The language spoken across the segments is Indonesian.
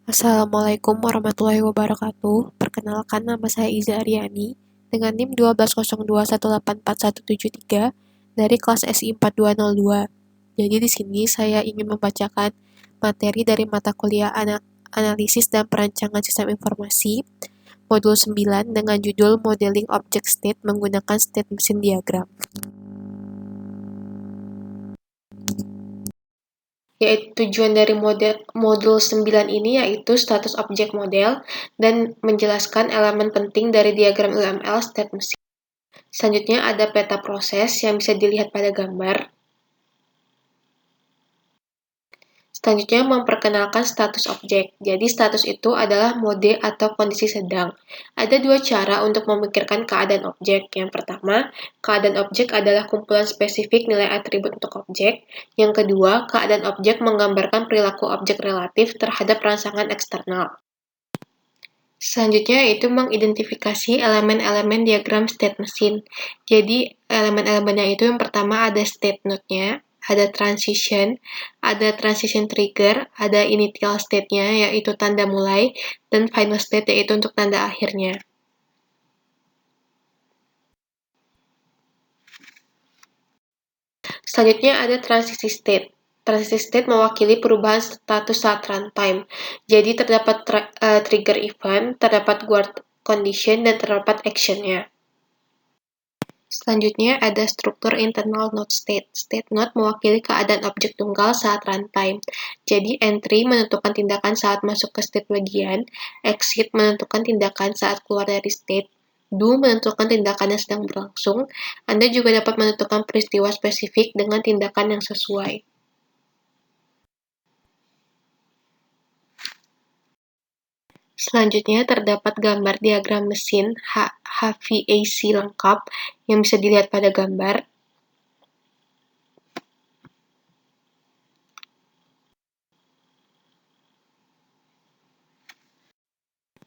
Assalamualaikum warahmatullahi wabarakatuh. Perkenalkan, nama saya Iza Aryani dengan NIM 1202184173 dari kelas SI 4202. Jadi di sini saya ingin membacakan materi dari mata kuliah Analisis dan Perancangan Sistem Informasi modul 9 dengan judul Modeling Object State menggunakan State Machine Diagram. Yaitu tujuan dari modul 9 ini yaitu status objek model dan menjelaskan elemen penting dari diagram UML state machine. Selanjutnya ada peta proses yang bisa dilihat pada gambar. Selanjutnya memperkenalkan status objek. Jadi status itu adalah mode atau kondisi sedang. Ada dua cara untuk memikirkan keadaan objek. Yang pertama, keadaan objek adalah kumpulan spesifik nilai atribut untuk objek. Yang kedua, keadaan objek menggambarkan perilaku objek relatif terhadap rangsangan eksternal. Selanjutnya yaitu mengidentifikasi elemen-elemen diagram state machine. Jadi elemen-elemennya itu yang pertama ada state node-nya, ada transition trigger, ada initial state-nya yaitu tanda mulai, dan final state yaitu untuk tanda akhirnya. Selanjutnya ada transisi state. Transisi state mewakili perubahan status saat runtime. Jadi terdapat trigger event, terdapat guard condition, dan terdapat action-nya. Selanjutnya ada struktur internal node state. State node mewakili keadaan objek tunggal saat runtime. Jadi entry menentukan tindakan saat masuk ke state bagian, exit menentukan tindakan saat keluar dari state, do menentukan tindakan yang sedang berlangsung. Anda juga dapat menentukan peristiwa spesifik dengan tindakan yang sesuai. Selanjutnya terdapat gambar diagram mesin HVAC lengkap yang bisa dilihat pada gambar.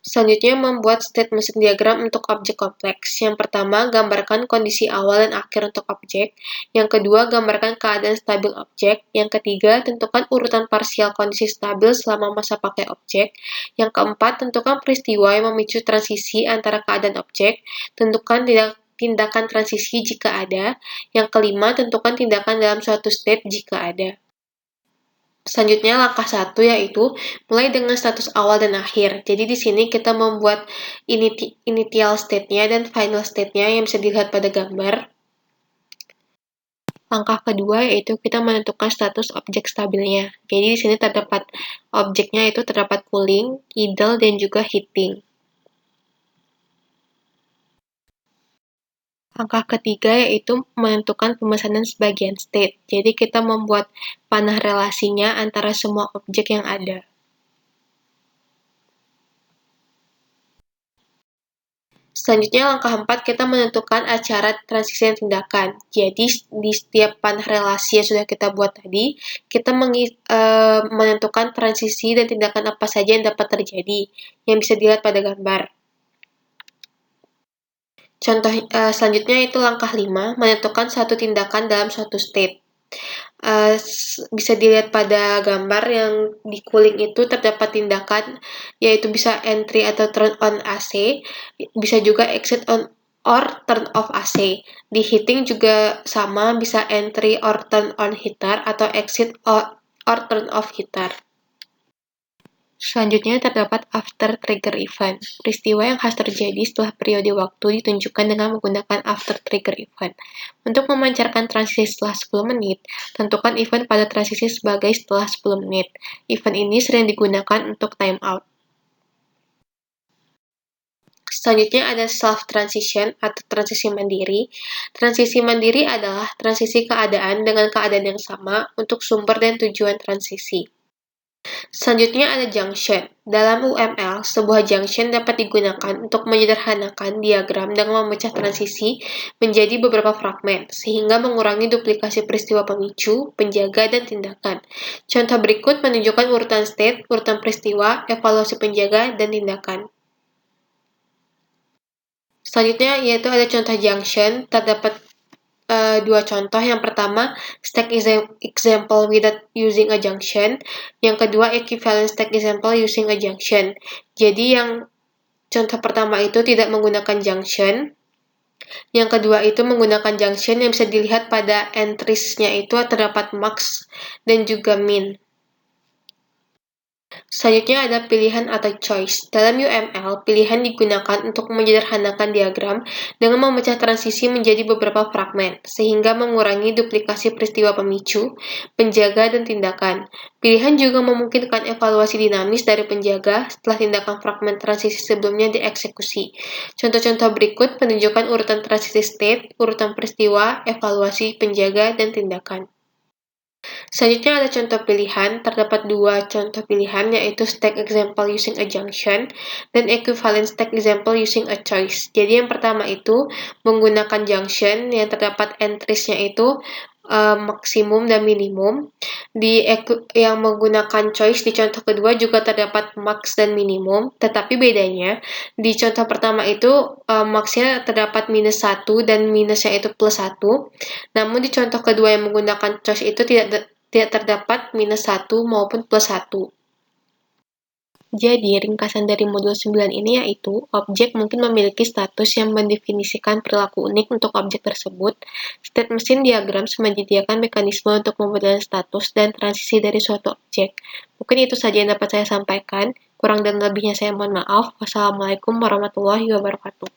Selanjutnya membuat state machine diagram untuk objek kompleks. Yang pertama, gambarkan kondisi awal dan akhir untuk objek. Yang kedua, gambarkan keadaan stabil objek. Yang ketiga, tentukan urutan parsial kondisi stabil selama masa pakai objek. Yang keempat, tentukan peristiwa yang memicu transisi antara keadaan objek. Tentukan tindakan transisi jika ada. Yang kelima, tentukan tindakan dalam suatu state jika ada. Selanjutnya langkah 1 yaitu mulai dengan status awal dan akhir. Jadi di sini kita membuat initial state-nya dan final state-nya yang bisa dilihat pada gambar. Langkah kedua yaitu kita menentukan status objek stabilnya. Jadi di sini terdapat objeknya itu terdapat cooling, idle, dan juga heating. Langkah ketiga yaitu menentukan pemesanan sebagian state. Jadi kita membuat panah relasinya antara semua objek yang ada. Selanjutnya langkah 4 kita menentukan acara transisi dan tindakan. Jadi di setiap panah relasi yang sudah kita buat tadi, kita menentukan transisi dan tindakan apa saja yang dapat terjadi, yang bisa dilihat pada gambar. Contoh selanjutnya itu langkah 5, menentukan suatu tindakan dalam suatu state. Bisa dilihat pada gambar yang di cooling itu terdapat tindakan yaitu bisa entry atau turn on AC, bisa juga exit on or turn off AC. Di heating juga sama, bisa entry or turn on heater atau exit or turn off heater. Selanjutnya terdapat after trigger event. Peristiwa yang harus terjadi setelah periode waktu ditunjukkan dengan menggunakan after trigger event. Untuk memancarkan transisi setelah 10 menit, tentukan event pada transisi sebagai setelah 10 menit. Event ini sering digunakan untuk timeout. Selanjutnya ada self-transition atau transisi mandiri. Transisi mandiri adalah transisi keadaan dengan keadaan yang sama untuk sumber dan tujuan transisi. Selanjutnya ada junction. Dalam UML, sebuah junction dapat digunakan untuk menyederhanakan diagram dengan memecah transisi menjadi beberapa fragmen, sehingga mengurangi duplikasi peristiwa pemicu, penjaga, dan tindakan. Contoh berikut menunjukkan urutan state, urutan peristiwa, evaluasi penjaga, dan tindakan. Selanjutnya yaitu ada contoh junction, terdapat dua contoh. Yang pertama, stack example without using a junction. Yang kedua, equivalent stack example using a junction. Jadi yang contoh pertama itu tidak menggunakan junction. Yang kedua itu menggunakan junction yang bisa dilihat pada entries-nya itu terdapat max dan juga min. Selanjutnya ada pilihan atau choice. Dalam UML, pilihan digunakan untuk menyederhanakan diagram dengan memecah transisi menjadi beberapa fragmen, sehingga mengurangi duplikasi peristiwa pemicu, penjaga, dan tindakan. Pilihan juga memungkinkan evaluasi dinamis dari penjaga setelah tindakan fragmen transisi sebelumnya dieksekusi. Contoh-contoh berikut menunjukkan urutan transisi state, urutan peristiwa, evaluasi, penjaga, dan tindakan. Selanjutnya ada contoh pilihan, terdapat dua contoh pilihan yaitu stack example using a junction dan equivalent stack example using a choice. Jadi yang pertama itu menggunakan junction yang terdapat entries-nya itu maksimum dan minimum. Yang menggunakan choice di contoh kedua juga terdapat max dan minimum, tetapi bedanya di contoh pertama itu maxnya terdapat -1 dan minusnya itu +1. Namun di contoh kedua yang menggunakan choice itu tidak terdapat -1 maupun +1. Jadi, ringkasan dari modul 9 ini yaitu, objek mungkin memiliki status yang mendefinisikan perilaku unik untuk objek tersebut. State machine diagrams menyediakan mekanisme untuk pembedaan status dan transisi dari suatu objek. Mungkin itu saja yang dapat saya sampaikan. Kurang dan lebihnya saya mohon maaf. Wassalamualaikum warahmatullahi wabarakatuh.